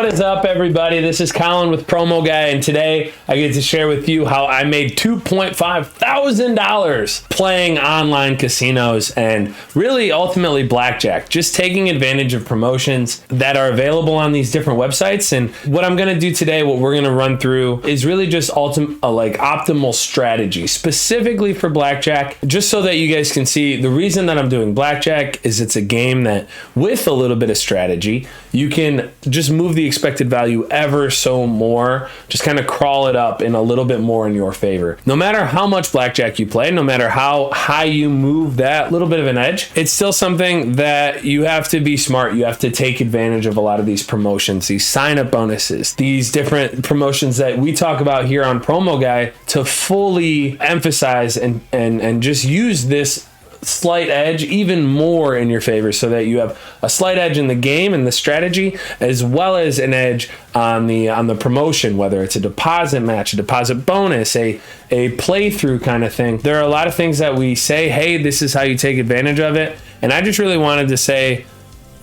What is up, everybody? This is Colin with PromoGuy, and today I get to share with you how I made $2.5 thousand playing online casinos and really ultimately blackjack, just taking advantage of promotions that are available on these different websites. And what I'm going to do today, what we're going to run through is really just optimal strategy, specifically for blackjack, just so that you guys can see the reason that I'm doing blackjack is it's a game that with a little bit of strategy, you can just move the expected value ever so more, just kind of crawl it up in a little bit more in your favor. No matter how much blackjack you play, no matter how high you move that little bit of an edge, it's still something that you have to be smart. You have to take advantage of a lot of these promotions, these sign-up bonuses, these different promotions that we talk about here on PromoGuy to fully emphasize and just use this slight edge even more in your favor so that you have a slight edge in the game and the strategy as well as an edge on the promotion, whether it's a deposit match, a deposit bonus, a playthrough kind of thing. There are a lot of things that we say, hey, this is how you take advantage of it. And I just really wanted to say,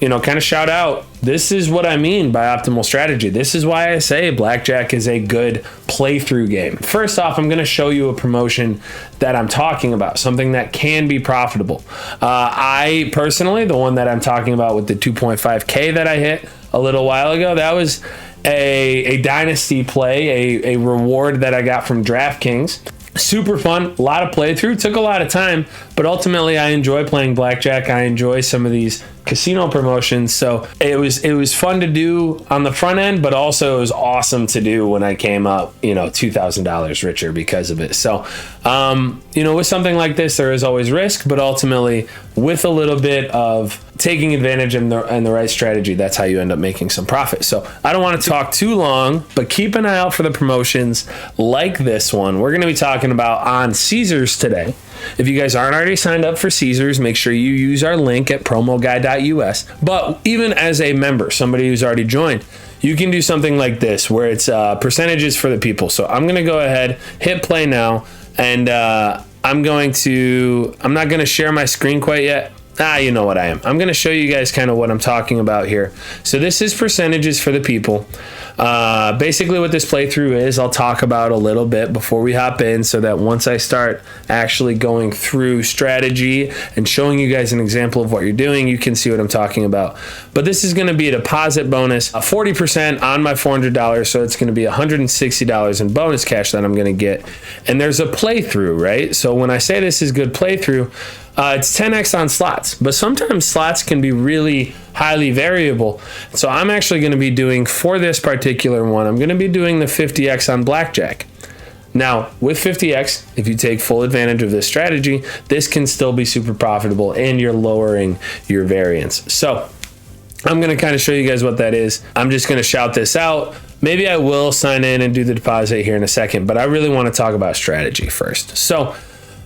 kind of shout out, this is what I mean by optimal strategy. This is why I say blackjack is a good playthrough game. First off, I'm going to show you a promotion that I'm talking about, something that can be profitable. I personally, the one that I'm talking about with the 2.5K that I hit a little while ago, that was a dynasty play, a reward that I got from DraftKings. Super fun, a lot of playthrough, took a lot of time, but ultimately I enjoy playing blackjack. I enjoy some of these casino promotions, so it was fun to do on the front end, but also it was awesome to do when I came up $2,000 richer because of it. So with something like this there is always risk, but ultimately with a little bit of taking advantage and the right strategy, that's how you end up making some profit. So I don't want to talk too long, but keep an eye out for the promotions like this one we're going to be talking about on Caesars today. If you guys aren't already signed up for Caesars, make sure you use our link at promoguy.us. But even as a member, somebody who's already joined, you can do something like this where it's percentages for the people. So I'm going to go ahead, hit play now, and I'm not going to share my screen quite yet. You know what I am. I'm going to show you guys kind of what I'm talking about here. So this is percentages for the people. Basically what this playthrough is, I'll talk about a little bit before we hop in so that once I start actually going through strategy and showing you guys an example of what you're doing, you can see what I'm talking about. But this is going to be a deposit bonus, 40% on my $400, so it's going to be $160 in bonus cash that I'm going to get. And there's a playthrough, right? So when I say this is good playthrough, it's 10x on slots, but sometimes slots can be really highly variable. So I'm actually going to be doing, for this particular one, I'm going to be doing the 50x on blackjack. Now, with 50x, if you take full advantage of this strategy, this can still be super profitable and you're lowering your variance. So I'm going to kind of show you guys what that is. I'm just going to shout this out. Maybe I will sign in and do the deposit here in a second, but I really want to talk about strategy first. So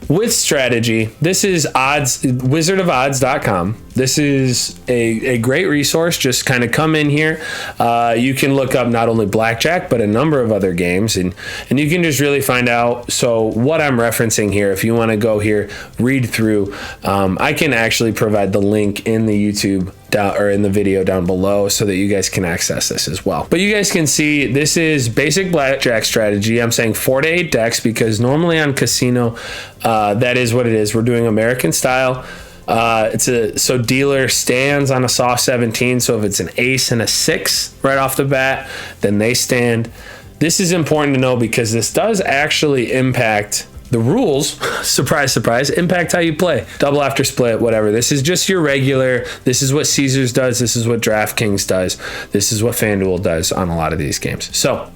with strategy, this is wizardofodds.com. This is a great resource. Just kind of come in here. You can look up not only blackjack, but a number of other games, and you can just really find out. So what I'm referencing here, if you want to go here, read through, I can actually provide the link in the YouTube or in the video down below so that you guys can access this as well. But you guys can see this is basic blackjack strategy. I'm saying 4 to 8 decks because normally on casino, that is what it is. We're doing American style. So dealer stands on a soft 17. So if it's an ace and a 6 right off the bat, then they stand. This is important to know because this does actually impact the rules, surprise, surprise, impact how you play. Double after split, whatever. This is just your regular. This is what Caesars does. This is what DraftKings does. This is what FanDuel does on a lot of these games. So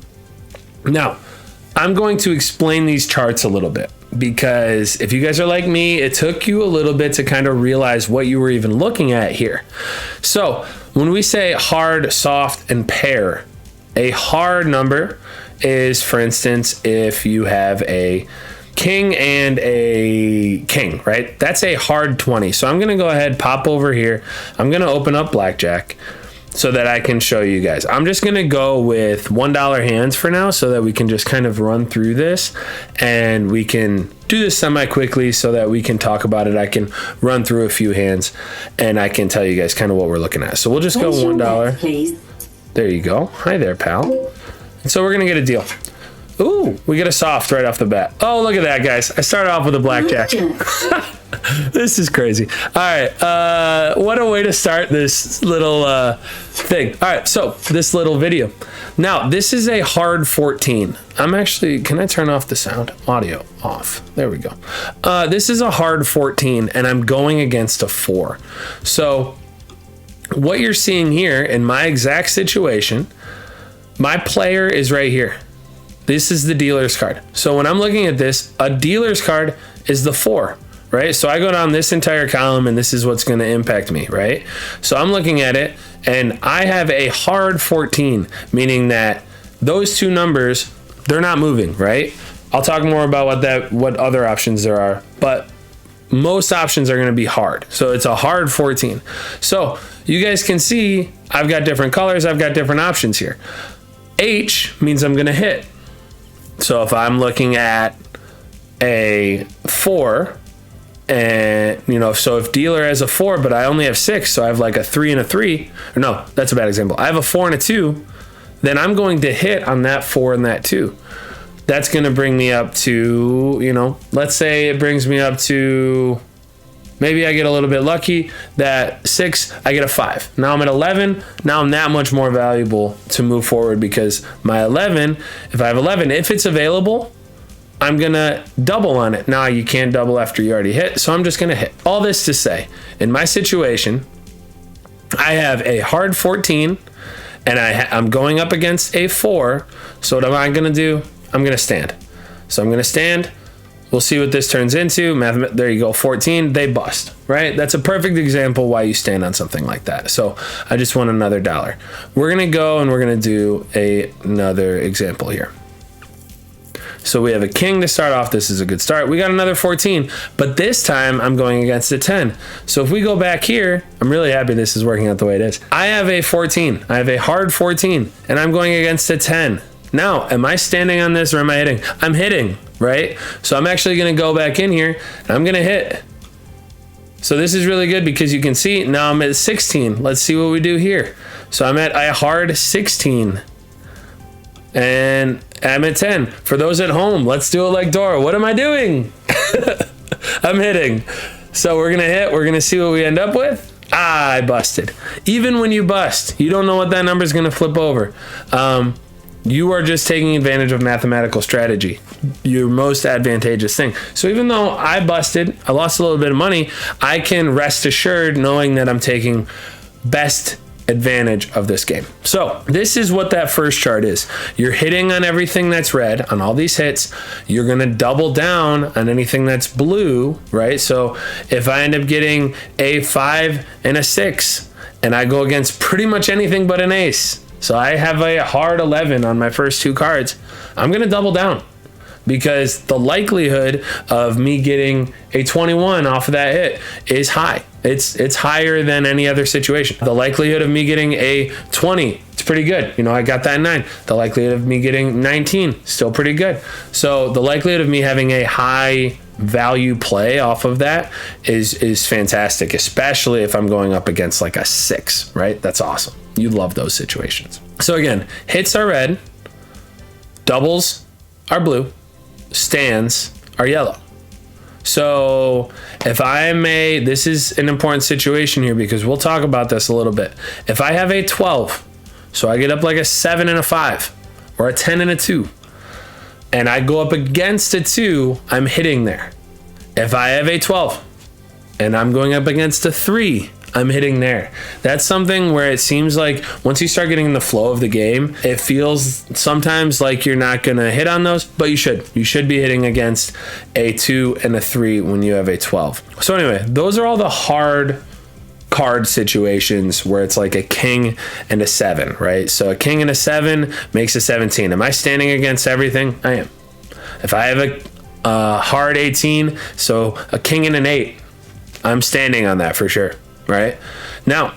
now I'm going to explain these charts a little bit because if you guys are like me, it took you a little bit to kind of realize what you were even looking at here. So when we say hard, soft, and pair, a hard number is, for instance, if you have a king and a king, right? That's a hard 20. So I'm going to go ahead, pop over here. I'm going to open up blackjack so that I can show you guys. I'm just going to go with $1 hands for now so that we can just kind of run through this and we can do this semi quickly so that we can talk about it. I can run through a few hands and I can tell you guys kind of what we're looking at. So we'll just go $1. Please. There you go. Hi there, pal. And so we're gonna get a deal. Ooh, we get a soft right off the bat. Oh, look at that, guys. I started off with a blackjack. This is crazy. All right, what a way to start this little thing. All right, so this little video. Now, this is a hard 14. Can I turn off the sound? Audio off. There we go. This is a hard 14, and I'm going against a 4. So what you're seeing here in my exact situation, my player is right here. This is the dealer's card. So when I'm looking at this, a dealer's card is the 4, right? So I go down this entire column and this is what's going to impact me, right? So I'm looking at it and I have a hard 14, meaning that those two numbers, they're not moving, right? I'll talk more about what other options there are, but most options are going to be hard. So it's a hard 14. So you guys can see I've got different colors. I've got different options here. H means I'm going to hit. So if I'm looking at a 4 and, so if dealer has a 4, but I only have 6, so I have like a 3 and a 3, or no, that's a bad example. I have a 4 and a 2, then I'm going to hit on that 4 and that 2. That's going to bring me up to, let's say it brings me up to, maybe I get a little bit lucky, that 6, I get a 5. Now I'm at 11. Now I'm that much more valuable to move forward because my 11, if I have 11, if it's available, I'm going to double on it. Now you can't double after you already hit, so I'm just going to hit. All this to say, in my situation, I have a hard 14 and I'm going up against a 4. So what am I going to do? I'm going to stand. So I'm going to stand. We'll see what this turns into. There you go, 14, they bust, right? That's a perfect example why you stand on something like that. So I just won another $1. We're gonna go and we're gonna do another example here. So we have a king to start off. This is a good start. We got another 14, but this time I'm going against a 10. So if we go back here, I'm really happy this is working out the way it is. I have a 14, I have a hard 14, and I'm going against a 10. Now, am I standing on this or am I hitting? I'm hitting, right? So I'm actually going to go back in here and I'm going to hit. So this is really good because you can see now I'm at 16. Let's see what we do here. So I'm at a hard 16 and I'm at 10. For those at home, let's do it like Dora. What am I doing? I'm hitting. So we're going to hit. We're going to see what we end up with. I busted. Even when you bust, you don't know what that number is going to flip over. You are just taking advantage of mathematical strategy, your most advantageous thing. So even though I busted, I lost a little bit of money, I can rest assured knowing that I'm taking best advantage of this game. So this is what that first chart is. You're hitting on everything that's red, on all these hits. You're going to double down on anything that's blue, right? So if I end up getting a 5 and a 6, and I go against pretty much anything but an ace, so I have a hard 11 on my first 2 cards, I'm going to double down because the likelihood of me getting a 21 off of that hit is high. It's higher than any other situation. The likelihood of me getting a 20, it's pretty good. I got that 9. The likelihood of me getting 19, still pretty good. So the likelihood of me having a high value play off of that is fantastic, especially if I'm going up against like a 6, right? That's awesome. You love those situations. So again, hits are red, doubles are blue, stands are yellow. So if this is an important situation here because we'll talk about this a little bit. If I have a 12, so I get up like a 7 and a 5 or a 10 and a 2, and I go up against a 2, I'm hitting there. If I have a 12 and I'm going up against a 3, I'm hitting there. That's something where it seems like once you start getting in the flow of the game, it feels sometimes like you're not going to hit on those, but you should. You should be hitting against a 2 and a 3 when you have a 12. So anyway, those are all the hard card situations where it's like a king and a 7, right? So a king and a 7 makes a 17. Am I standing against everything? I am. If I have a hard 18, so a king and an 8, I'm standing on that for sure. Right? Now,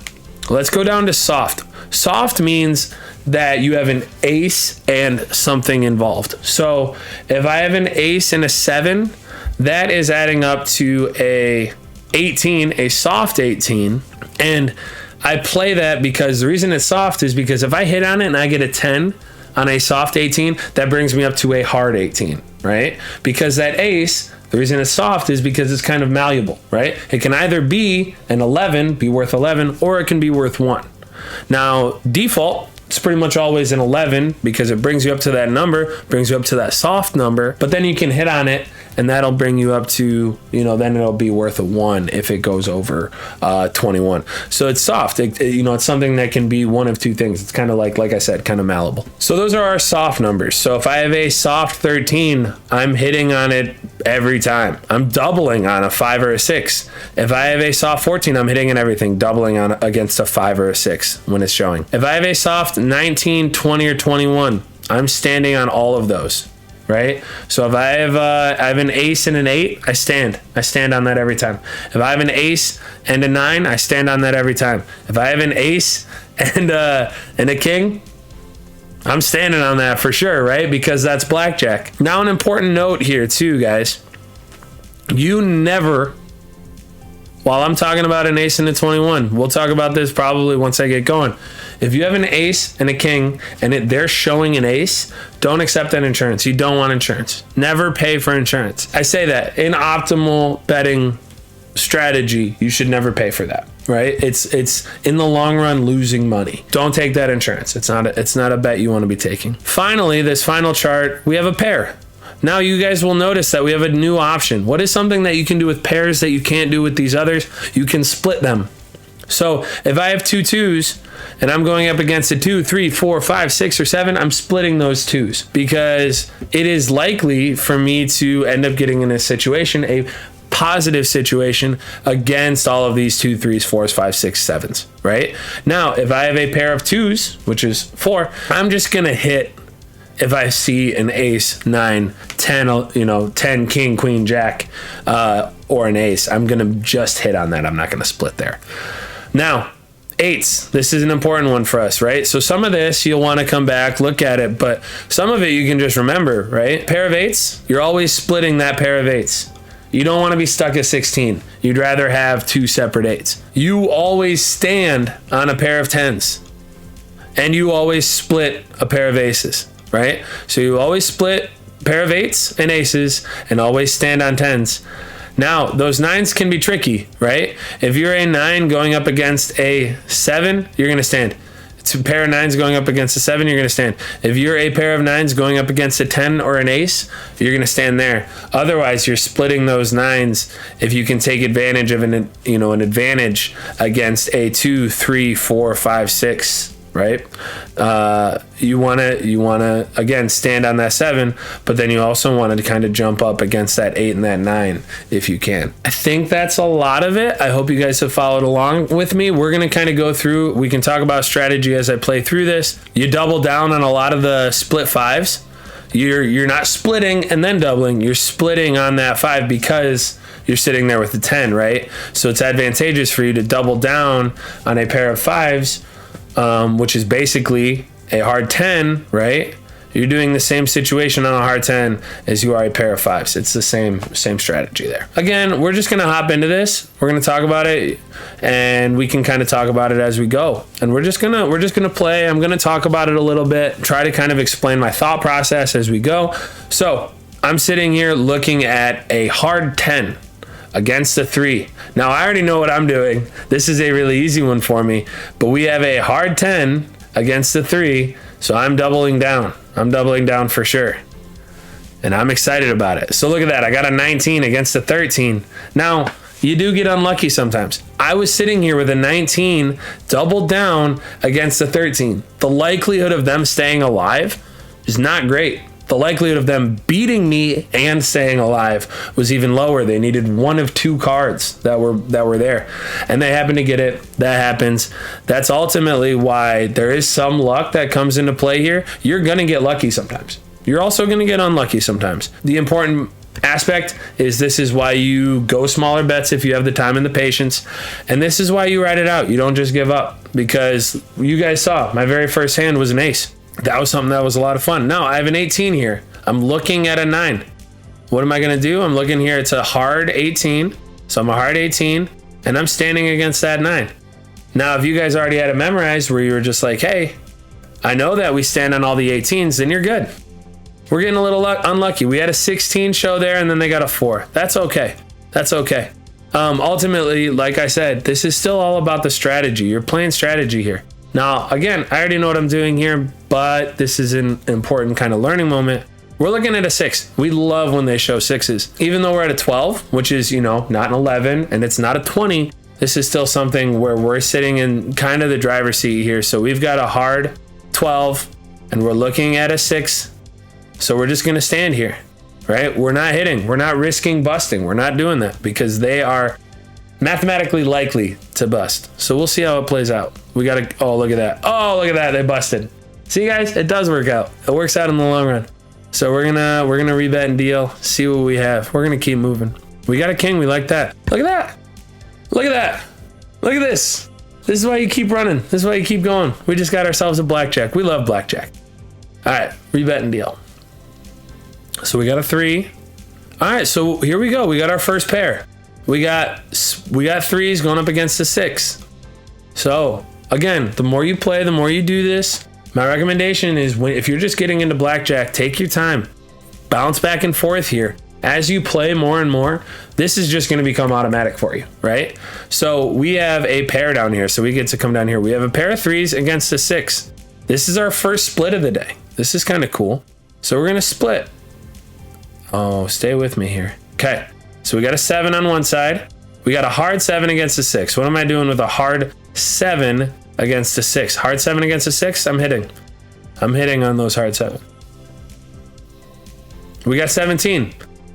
let's go down to soft. Soft means that you have an ace and something involved. So if I have an ace and a 7, that is adding up to a 18, a soft 18. And I play that because the reason it's soft is because if I hit on it and I get a 10 on a soft 18, that brings me up to a hard 18, right? Because that ace, the reason it's soft is because it's kind of malleable, right? It can either be an 11, be worth 11, or it can be worth 1. Now, default, it's pretty much always an 11 because it brings you up to that number, brings you up to that soft number, but then you can hit on it and that'll bring you up to, then it'll be worth a 1 if it goes over 21. So it's soft. It's something that can be one of two things. It's kind of like I said, kind of malleable. So those are our soft numbers. So if I have a soft 13, I'm hitting on it every time. I'm doubling on a 5 or a 6. If I have a soft 14, I'm hitting on everything, doubling on against a 5 or a 6 when it's showing. If I have a soft 19, 20, or 21, I'm standing on all of those. Right? So if I have an ace and an 8, I stand on that every time. If I have an ace and a 9, I stand on that every time. If I have an ace and a king, I'm standing on that for sure, right? Because that's blackjack. Now, an important note here too, guys. You never, while I'm talking about an ace and a 21, we'll talk about this probably once I get going. If you have an ace and a king and they're showing an ace, don't accept that insurance. You don't want insurance. Never pay for insurance. I say that in optimal betting strategy, you should never pay for that, right? It's in the long run losing money. Don't take that insurance. It's not a bet you want to be taking. Finally, this final chart, we have a pair. Now you guys will notice that we have a new option. What is something that you can do with pairs that you can't do with these others? You can split them. So if I have 2 2s and I'm going up against a 2, 3, 4, 5, 6, or 7, I'm splitting those 2s because it is likely for me to end up getting in a situation, a positive situation against all of these 2, 3s, 4s, 5, 6, 7s, right? Now, if I have a pair of 2s, which is 4, I'm just going to hit if I see an ace, 9, 10, 10, king, queen, jack, or an ace. I'm going to just hit on that. I'm not going to split there. Now, 8s, this is an important one for us, right? So some of this, you'll want to come back, look at it, but some of it you can just remember, right? Pair of 8s, you're always splitting that pair of 8s. You don't want to be stuck at 16. You'd rather have 2 separate 8s. You always stand on a pair of 10s, and you always split a pair of aces, right? So you always split a pair of 8s and aces, and always stand on 10s. Now, those 9s can be tricky, right? If you're a 9 going up against a 7, you're going to stand. It's a pair of 9s going up against a 7, you're going to stand. If you're a pair of 9s going up against a 10 or an ace, you're going to stand there. Otherwise, you're splitting those 9s if you can take advantage of an advantage against a 2, 3, 4, 5, 6, right? You want to again stand on that 7, but then you also want to kind of jump up against that 8 and that 9 if you can. I think that's a lot of it. I hope you guys have followed along with me. We're going to kind of go through, we can talk about strategy as I play through this. You double down on a lot of the split 5s. You're not splitting and then doubling. You're splitting on that 5 because you're sitting there with the 10, right? So it's advantageous for you to double down on a pair of 5s, which is basically a hard 10, right? You're doing the same situation on a hard 10 as you are a pair of 5s. It's the same strategy there. Again, we're just going to hop into this. We're going to talk about it, and we can kind of talk about it as we go. And we're just going to play. I'm going to talk about it a little bit, try to kind of explain my thought process as we go. So I'm sitting here looking at a hard 10 against a 3. Now, I already know what I'm doing. This is a really easy one for me, but we have a hard 10 against a 3, so I'm doubling down. I'm doubling down for sure, and I'm excited about it. So look at that. I got a 19 against a 13. Now, you do get unlucky sometimes. I was sitting here with a 19 doubled down against a 13. The likelihood of them staying alive is not great. The likelihood of them beating me and staying alive was even lower. They needed one of 2 cards that were there, and they happened to get it. That happens. That's ultimately why there is some luck that comes into play here. You're going to get lucky sometimes. You're also going to get unlucky sometimes. The important aspect is this is why you go smaller bets if you have the time and the patience, and this is why you ride it out. You don't just give up, because you guys saw my very first hand was an ace. That was something that was a lot of fun. Now I have an 18 here. I'm looking at a 9. What am I going to do? I'm looking here. It's a hard 18. So I'm a hard 18, and I'm standing against that 9. Now, if you guys already had it memorized where you were just like, hey, I know that we stand on all the 18s, then you're good. We're getting a little unlucky. We had a 16 show there and then they got a 4. That's okay. That's okay. Ultimately, like I said, this is still all about the strategy. You're playing strategy here. Now, again, I already know what I'm doing here, but this is an important kind of learning moment. We're looking at a 6. We love when they show 6s. Even though we're at a 12, which is, not an 11, and it's not a 20, this is still something where we're sitting in kind of the driver's seat here. So we've got a hard 12, and we're looking at a 6. So we're just going to stand here, right? We're not hitting. We're not risking busting. We're not doing that because they are mathematically likely to bust. So we'll see how it plays out. We got to, oh, look at that. Oh, look at that. They busted. See, guys, it does work out. It works out in the long run. So we're gonna rebet and deal, see what we have. We're gonna keep moving. We got a king. We like that. Look at that. Look at that. Look at this. This is why you keep running. This is why you keep going. We just got ourselves a blackjack. We love blackjack. All right, rebet and deal. So we got a 3. All right, so here we go. We got our first pair. We got 3s going up against a 6. So again, the more you play, the more you do this. My recommendation is if you're just getting into blackjack, take your time. Bounce back and forth here. As you play more and more, this is just going to become automatic for you, right? So we have a pair down here. So we get to come down here. We have a pair of 3s against a 6. This is our first split of the day. This is kind of cool. So we're going to split. Oh, stay with me here. Okay. So we got a 7 on one side. We got a hard 7 against a 6. What am I doing with a hard 7 against a 6? Hard 7 against a 6? I'm hitting. I'm hitting on those hard 7. We got 17.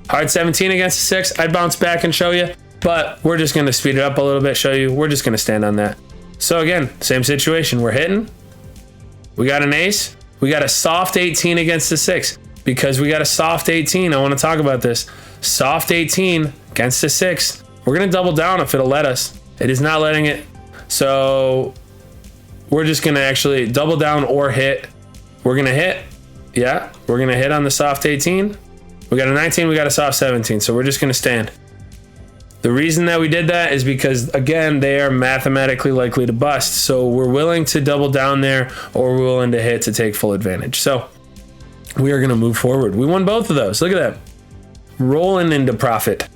Hard 17 against a 6. I'd bounce back and show you, but we're just going to speed it up a little bit, show you. We're just going to stand on that. So again, same situation. We're hitting. We got an ace. We got a soft 18 against a 6. Because we got a soft 18, I want to talk about this. Soft 18 against a 6. We're going to double down if it'll let us. It is not letting it. So we're just going to actually double down or hit. We're going to hit. Yeah, we're going to hit on the soft 18. We got a 19, we got a soft 17. So we're just going to stand. The reason that we did that is because, again, they are mathematically likely to bust. So we're willing to double down there or we're willing to hit to take full advantage. So we are going to move forward. We won both of those. Look at that. Rolling into profit.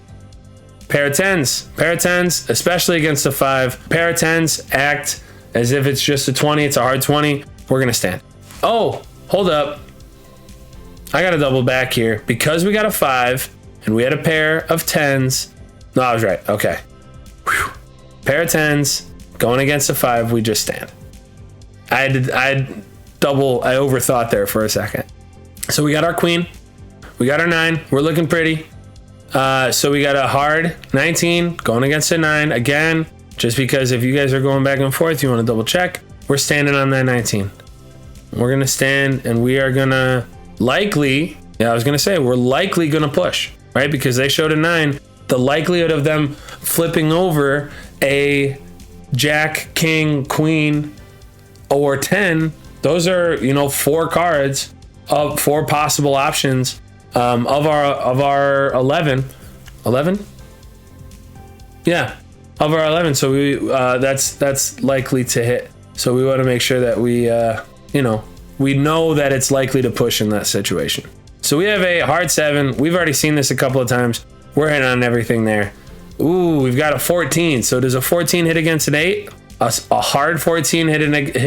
Pair of 10s. Pair of 10s, especially against a 5. Pair of 10s act as if it's just a 20. It's a hard 20. We're going to stand. Oh, hold up. I got to double back here. Because we got a 5 and we had a pair of 10s. No, I was right. Okay. Whew. Pair of 10s going against a 5. We just stand. I overthought there for a second. So we got our queen. We got our 9. We're looking pretty. So we got a hard 19 going against a 9. Again, just because if you guys are going back and forth, you want to double check. We're standing on that 19. We're going to stand and we are going to likely, we're likely going to push, right? Because they showed a 9. The likelihood of them flipping over a jack, king, queen, or 10, those are, 4 cards of 4 possible options of our 11. Yeah, of our 11. So we that's likely to hit. So we want to make sure that we we know that it's likely to push in that situation. So we have a hard 7. We've already seen this a couple of times. We're hitting on everything there. Ooh, we've got a 14. So does a 14 hit against an 8? A hard 14 hit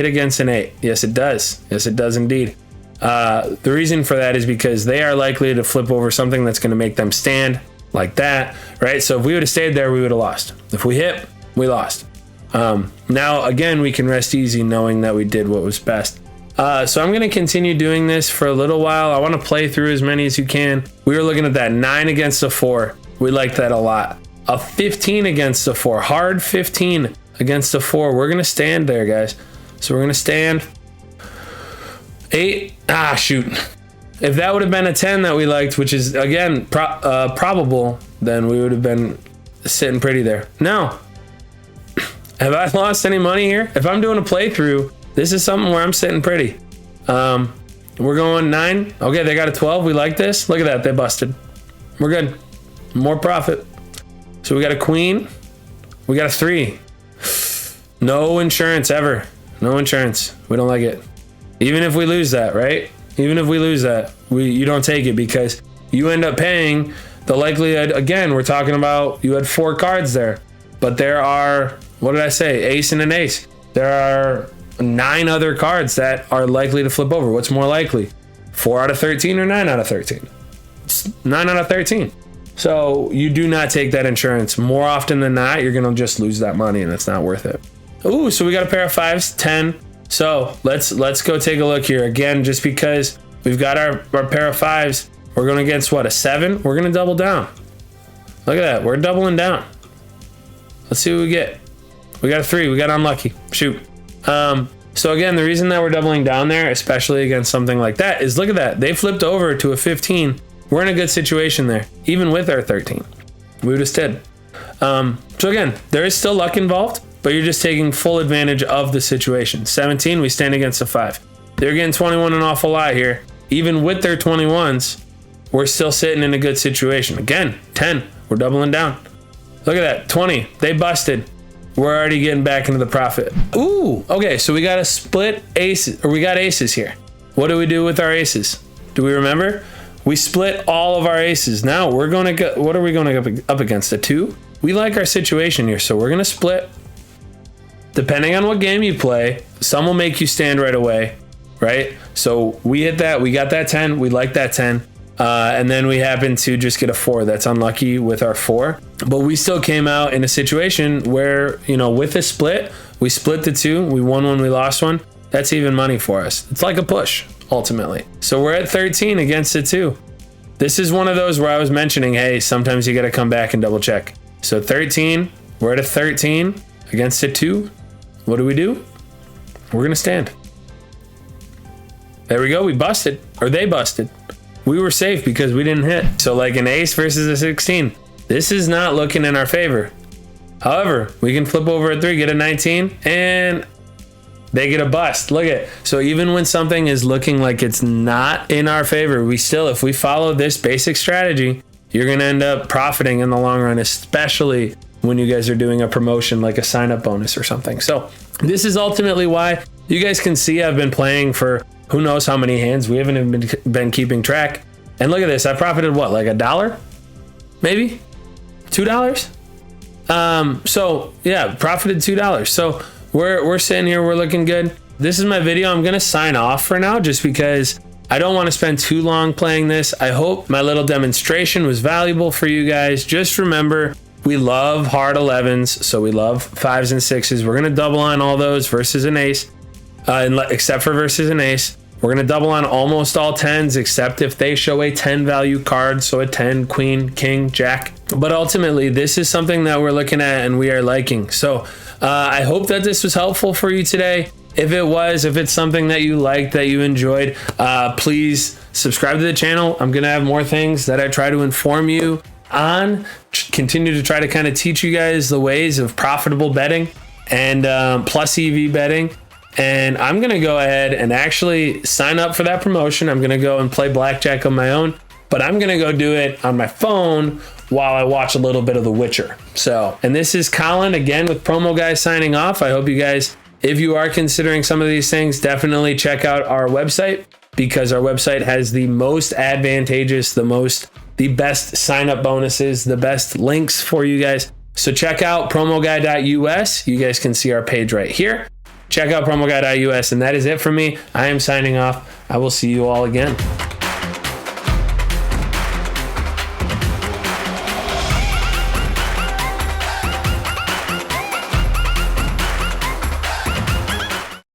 against an 8? Yes, it does. Yes, it does indeed. The reason for that is because they are likely to flip over something that's going to make them stand like that, right? So if we would have stayed there, we would have lost. If we hit, we lost. Now, again, we can rest easy knowing that we did what was best. So I'm going to continue doing this for a little while. I want to play through as many as you can. We were looking at that 9 against a 4. We like that a lot. A 15 against a 4. Hard 15 against a 4. We're going to stand there, guys. So we're going to stand. 8. Ah, shoot. If that would have been a 10 that we liked, which is, again, probable, then we would have been sitting pretty there. No. Have I lost any money here? If I'm doing a playthrough, this is something where I'm sitting pretty. We're going 9. Okay, they got a 12. We like this. Look at that. They busted. We're good. More profit. So we got a queen. We got a 3. No insurance ever. No insurance. We don't like it. Even if we lose that, right? Even if we lose that, you don't take it because you end up paying the likelihood. Again, we're talking about you had 4 cards there, but there are, what did I say? Ace and an ace. There are 9 other cards that are likely to flip over. What's more likely? 4 out of 13 or 9 out of 13? It's 9 out of 13. So you do not take that insurance. More often than not, you're going to just lose that money and it's not worth it. Ooh, so we got a pair of 5s, 10. So let's go take a look here. Again, just because we've got our pair of 5s, we're going against what, a 7? We're going to double down. Look at that. We're doubling down. Let's see what we get. We got a 3. We got unlucky. Shoot. So again, the reason that we're doubling down there, especially against something like that, is look at that. They flipped over to a 15. We're in a good situation there, even with our 13. We just did. So again, there is still luck involved, but you're just taking full advantage of the situation. 17, we stand against a 5. They're getting 21 an awful lot here. Even with their 21s, we're still sitting in a good situation. Again, 10, we're doubling down. Look at that, 20, they busted. We're already getting back into the profit. Ooh, okay, so we got a split aces, or we got aces here. What do we do with our aces? Do we remember? We split all of our aces. Now we're going to go, what are we going to go up against? A 2? We like our situation here, so we're going to split. Depending on what game you play, some will make you stand right away, right? So we hit that, we got that 10, we like that 10. And then we happen to just get a 4. That's unlucky with our 4. But we still came out in a situation where, you know, with a split, we split the 2. We won one, we lost one. That's even money for us. It's like a push, ultimately. So we're at 13 against the 2. This is one of those where I was mentioning, hey, sometimes you got to come back and double check. So 13, we're at a 13 against a 2. What do? We're going to stand. There we go. We busted, or they busted. We were safe because we didn't hit. So like an ace versus a 16. This is not looking in our favor. However, we can flip over a 3, get a 19, and they get a bust. Look at it. So even when something is looking like it's not in our favor, we still, if we follow this basic strategy, you're going to end up profiting in the long run, especially when you guys are doing a promotion like a sign-up bonus or something. So this is ultimately why you guys can see I've been playing for who knows how many hands. We haven't even been keeping track. And look at this. I profited what, like $1? Maybe? $2? So yeah, profited $2. So we're sitting here, we're looking good. This is my video. I'm gonna sign off for now just because I don't want to spend too long playing this. I hope my little demonstration was valuable for you guys. Just remember, we love hard 11s, so we love 5s and 6s. We're gonna double on all those versus an ace. Except for versus an ace. We're going to double on almost all 10s, except if they show a 10 value card, so a 10, queen, king, jack. But ultimately, this is something that we're looking at and we are liking. So I hope that this was helpful for you today. If it was, if it's something that you liked, that you enjoyed, please subscribe to the channel. I'm going to have more things that I try to inform you on. Continue to try to kind of teach you guys the ways of profitable betting and plus EV betting. And I'm going to go ahead and actually sign up for that promotion. I'm going to go and play blackjack on my own, but I'm going to go do it on my phone while I watch a little bit of The Witcher. So, and this is Colin again with PromoGuy signing off. I hope you guys, if you are considering some of these things, definitely check out our website because our website has the most advantageous, the best sign up bonuses, the best links for you guys. So check out promoguy.us. You guys can see our page right here. Check out promoguy.us, and that is it for me. I am signing off. I will see you all again.